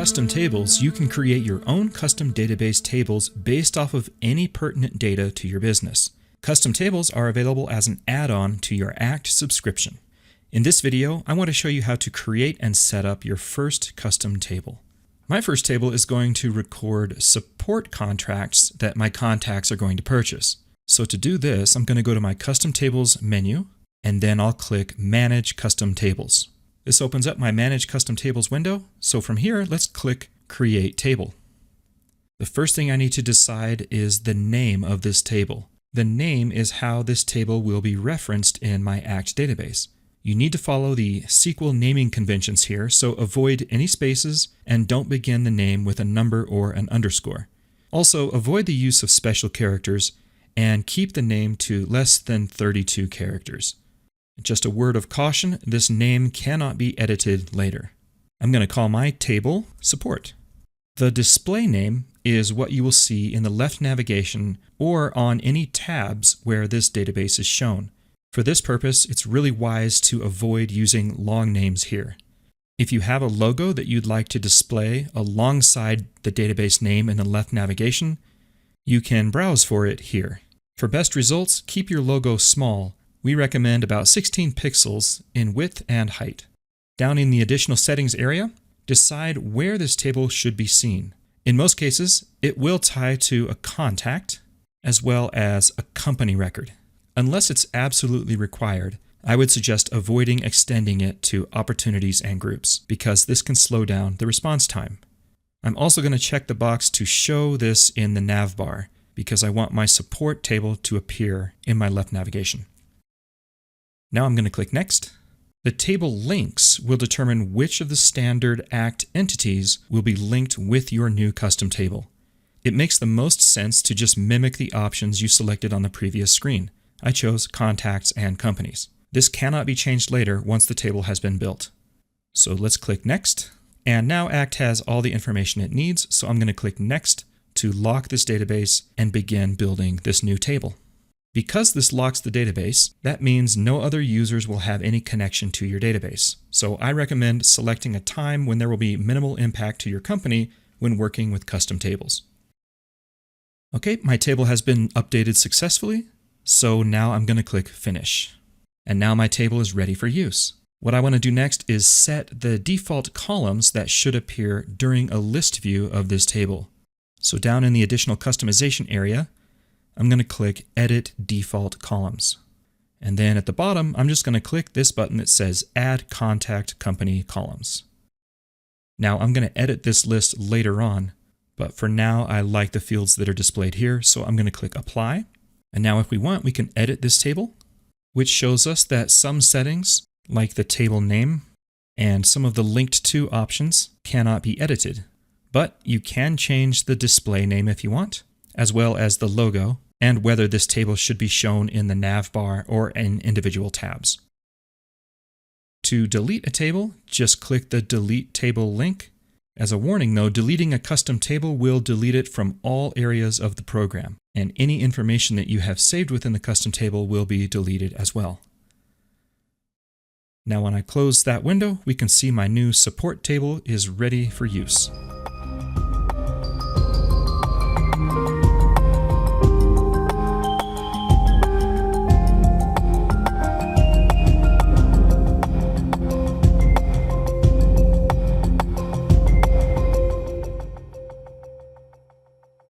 Custom Tables, you can create your own custom database tables based off of any pertinent data to your business. Custom Tables are available as an add-on to your ACT subscription. In this video, I want to show you how to create and set up your first custom table. My first table is going to record support contracts that my contacts are going to purchase. So to do this, I'm going to go to my Custom Tables menu, and then I'll click Manage Custom Tables. This opens up my Manage Custom Tables window. So from here, let's click Create Table. The first thing I need to decide is the name of this table. The name is how this table will be referenced in my ACT database. You need to follow the SQL naming conventions here, so avoid any spaces and don't begin the name with a number or an underscore. Also, avoid the use of special characters and keep the name to less than 32 characters. Just a word of caution, this name cannot be edited later. I'm going to call my table Support. The display name is what you will see in the left navigation or on any tabs where this database is shown. For this purpose, it's really wise to avoid using long names here. If you have a logo that you'd like to display alongside the database name in the left navigation, you can browse for it here. For best results, keep your logo small. We recommend about 16 pixels in width and height. Down in the additional settings area, decide where this table should be seen. In most cases, it will tie to a contact as well as a company record. Unless it's absolutely required, I would suggest avoiding extending it to opportunities and groups because this can slow down the response time. I'm also going to check the box to show this in the nav bar because I want my support table to appear in my left navigation. Now I'm going to click Next. The table links will determine which of the standard ACT entities will be linked with your new custom table. It makes the most sense to just mimic the options you selected on the previous screen. I chose Contacts and Companies. This cannot be changed later once the table has been built. So let's click Next. And now ACT has all the information it needs, so I'm going to click Next to lock this database and begin building this new table. Because this locks the database, that means no other users will have any connection to your database. So I recommend selecting a time when there will be minimal impact to your company when working with custom tables. Okay, my table has been updated successfully. So now I'm going to click Finish. And now my table is ready for use. What I want to do next is set the default columns that should appear during a list view of this table. So down in the additional customization area, I'm going to click Edit Default Columns. And then at the bottom, I'm just going to click this button that says Add Contact Company Columns. Now I'm going to edit this list later on, but for now I like the fields that are displayed here, so I'm going to click Apply. And now if we want, we can edit this table, which shows us that some settings, like the table name and some of the linked to options, cannot be edited. But you can change the display name if you want, as well as the logo, and whether this table should be shown in the nav bar or in individual tabs. To delete a table, just click the Delete Table link. As a warning though, deleting a custom table will delete it from all areas of the program, and any information that you have saved within the custom table will be deleted as well. Now when I close that window, we can see my new support table is ready for use.